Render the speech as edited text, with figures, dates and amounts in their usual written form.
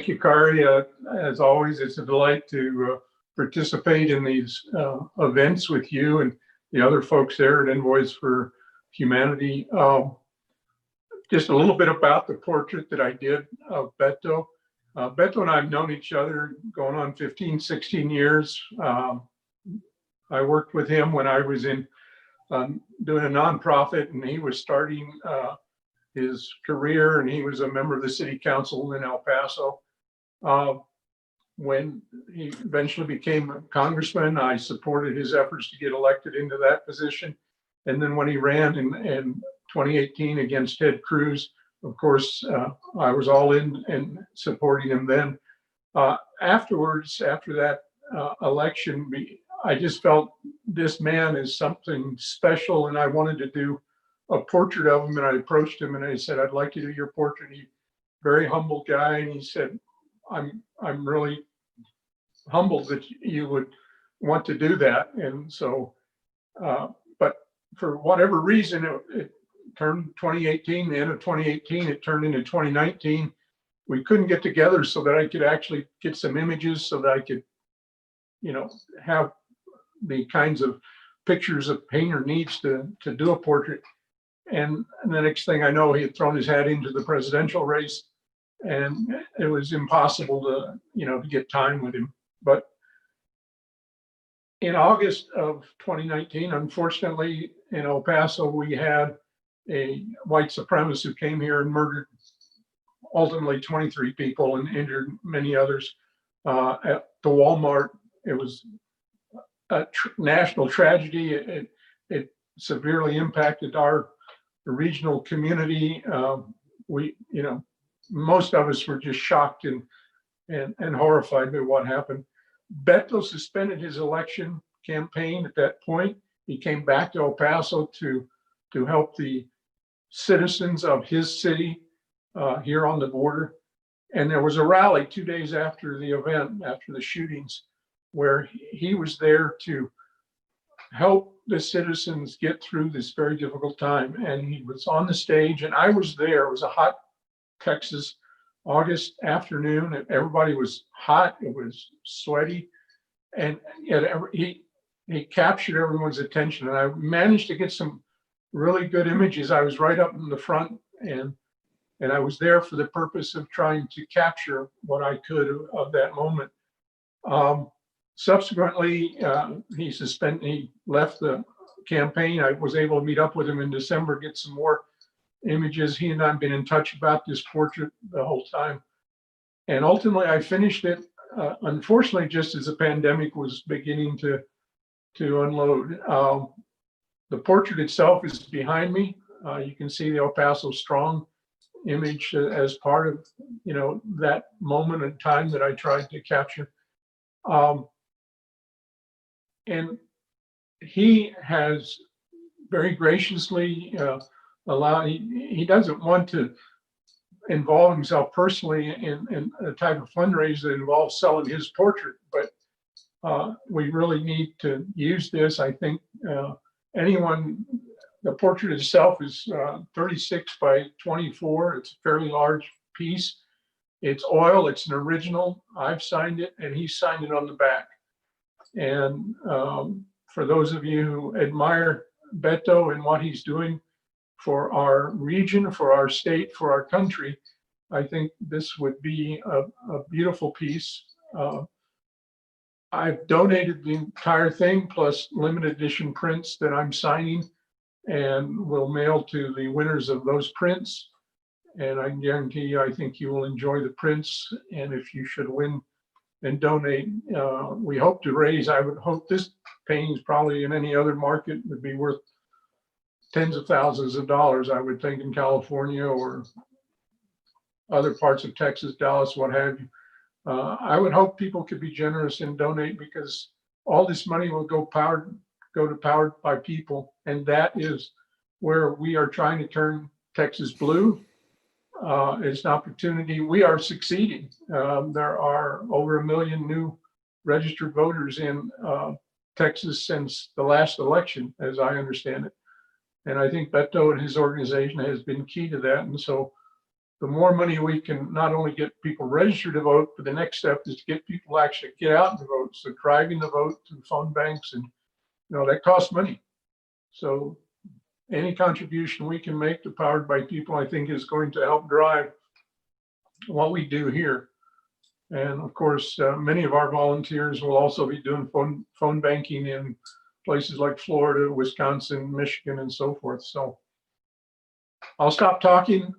Thank you, Kari. As always, it's a delight to participate in these events with you and the other folks there at Envoys for Humanity. Just a little bit about the portrait that I did of Beto. Beto and I have known each other going on 15, 16 years. I worked with him when I was in doing a nonprofit, and he was starting his career, and he was a member of the city council in El Paso. When he eventually became a congressman, I supported his efforts to get elected into that position. And then when he ran in 2018 against Ted Cruz, of course, I was all in supporting him then. Afterwards, after that election, I just felt this man is something special, and I wanted to do a portrait of him. And I approached him and I said, I'd like to do your portrait. He's a very humble guy. And he said, I'm really humbled that you would want to do that. And so, but for whatever reason, it turned 2018, the end of 2018, it turned into 2019. We couldn't get together so that I could actually get some images so that I could, have the kinds of pictures a painter needs to do a portrait. And the next thing I know, he had thrown his hat into the presidential race, and it was impossible to get time with him. But in August of 2019, unfortunately, in El Paso, we had a white supremacist who came here and murdered ultimately 23 people and injured many others at the Walmart. It was a national tragedy. It severely impacted our regional community. Most of us were just shocked and horrified by what happened. Beto suspended his election campaign at that point. He came back to El Paso to help the citizens of his city here on the border. And there was a rally 2 days after the event, after the shootings, where he was there to help the citizens get through this very difficult time. And he was on the stage, and I was there. It was a hot Texas August afternoon, and everybody was hot. It was sweaty, and yet he captured everyone's attention. And I managed to get some really good images. I was right up in the front, and I was there for the purpose of trying to capture what I could of that moment. Subsequently, he left the campaign. I was able to meet up with him in December, get some more images. He and I have been in touch about this portrait the whole time. And ultimately, I finished it, unfortunately, just as the pandemic was beginning to unload. The portrait itself is behind me. You can see the El Paso Strong image as part of that moment in time that I tried to capture. And he has very graciously he doesn't want to involve himself personally in a type of fundraiser that involves selling his portrait, but we really need to use this. I think the portrait itself is 36 by 24. It's a fairly large piece. It's oil, it's an original. I've signed it, and he signed it on the back. And for those of you who admire Beto and what he's doing for our region, for our state, for our country, I think this would be a beautiful piece. I've donated the entire thing plus limited edition prints that I'm signing, and will mail to the winners of those prints. And I can guarantee you, I think you will enjoy the prints. And if you should win and donate, we hope to raise, I would hope this painting is probably in any other market would be worth tens of thousands of dollars, I would think, in California or other parts of Texas, Dallas, what have you. I would hope people could be generous and donate, because all this money will go to Powered by People. And that is where we are trying to turn Texas blue. It's an opportunity. We are succeeding. There are over 1 million new registered voters in Texas since the last election, as I understand it. And I think Beto and his organization has been key to that. And so the more money we can not only get people registered to vote, but the next step is to get people to actually get out and vote. So driving the vote through phone banks, and that costs money. So any contribution we can make to Powered by People, I think, is going to help drive what we do here. And of course, many of our volunteers will also be doing phone banking in places like Florida, Wisconsin, Michigan, and so forth. So I'll stop talking.